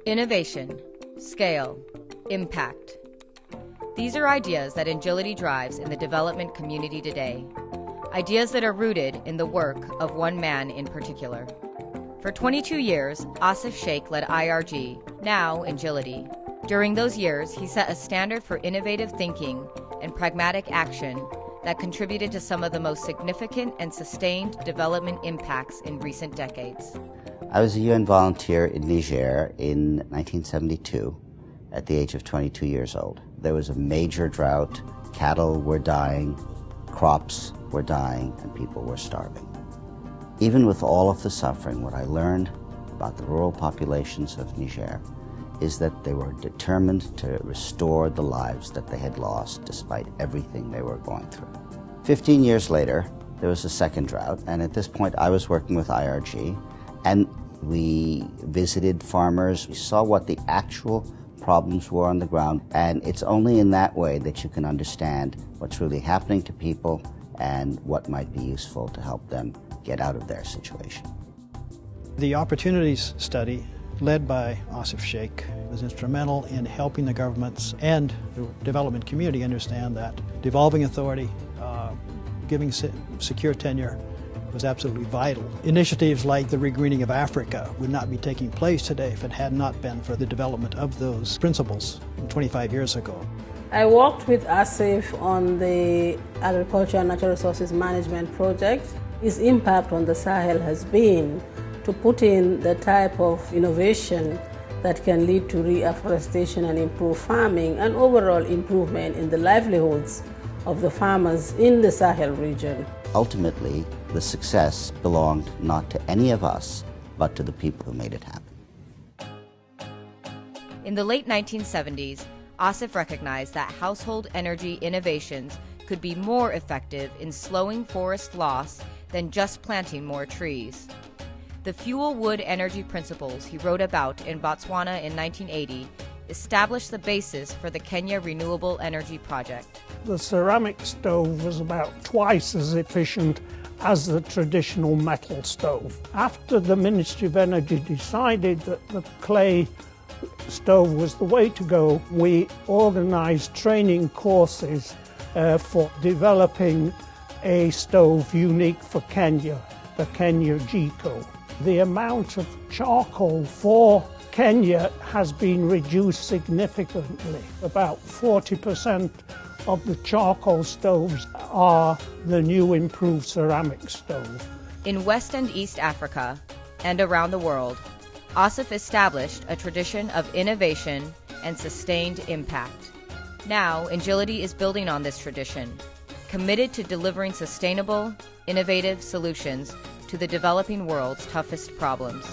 Innovation, scale, impact. These are ideas that Engility drives in the development community today. Ideas that are rooted in the work of one man in particular. For 22 years, Asif Shaikh led IRG, now Engility. During those years, he set a standard for innovative thinking and pragmatic action that contributed to some of the most significant and sustained development impacts in recent decades. I was a UN volunteer in Niger in 1972 at the age of 22 years old. There was a major drought, cattle were dying, crops were dying, and people were starving. Even with all of the suffering, what I learned about the rural populations of Niger is that they were determined to restore the lives that they had lost despite everything they were going through. 15 years later, there was a second drought, and at this point I was working with IRG, and we visited farmers. We saw what the actual problems were on the ground, and it's only in that way that you can understand what's really happening to people and what might be useful to help them get out of their situation. The Opportunities Study, led by Asif Shaikh, was instrumental in helping the governments and the development community understand that devolving authority, giving secure tenure, was absolutely vital. Initiatives like the regreening of Africa would not be taking place today if it had not been for the development of those principles 25 years ago. I worked with Asif on the Agriculture and Natural Resources Management project. His impact on the Sahel has been to put in the type of innovation that can lead to reforestation and improve farming and overall improvement in the livelihoods of the farmers in the Sahel region. Ultimately, the success belonged not to any of us, but to the people who made it happen. In the late 1970s, Asif recognized that household energy innovations could be more effective in slowing forest loss than just planting more trees. The fuel wood energy principles he wrote about in Botswana in 1980 established the basis for the Kenya Renewable Energy Project. The ceramic stove was about twice as efficient as the traditional metal stove. After the Ministry of Energy decided that the clay stove was the way to go, we organized training courses for developing a stove unique for Kenya, the Kenya Jiko. The amount of charcoal for Kenya has been reduced significantly. About 40% of the charcoal stoves are the new improved ceramic stove. In West and East Africa and around the world, Asif established a tradition of innovation and sustained impact. Now, Engility is building on this tradition, committed to delivering sustainable, innovative solutions to the developing world's toughest problems.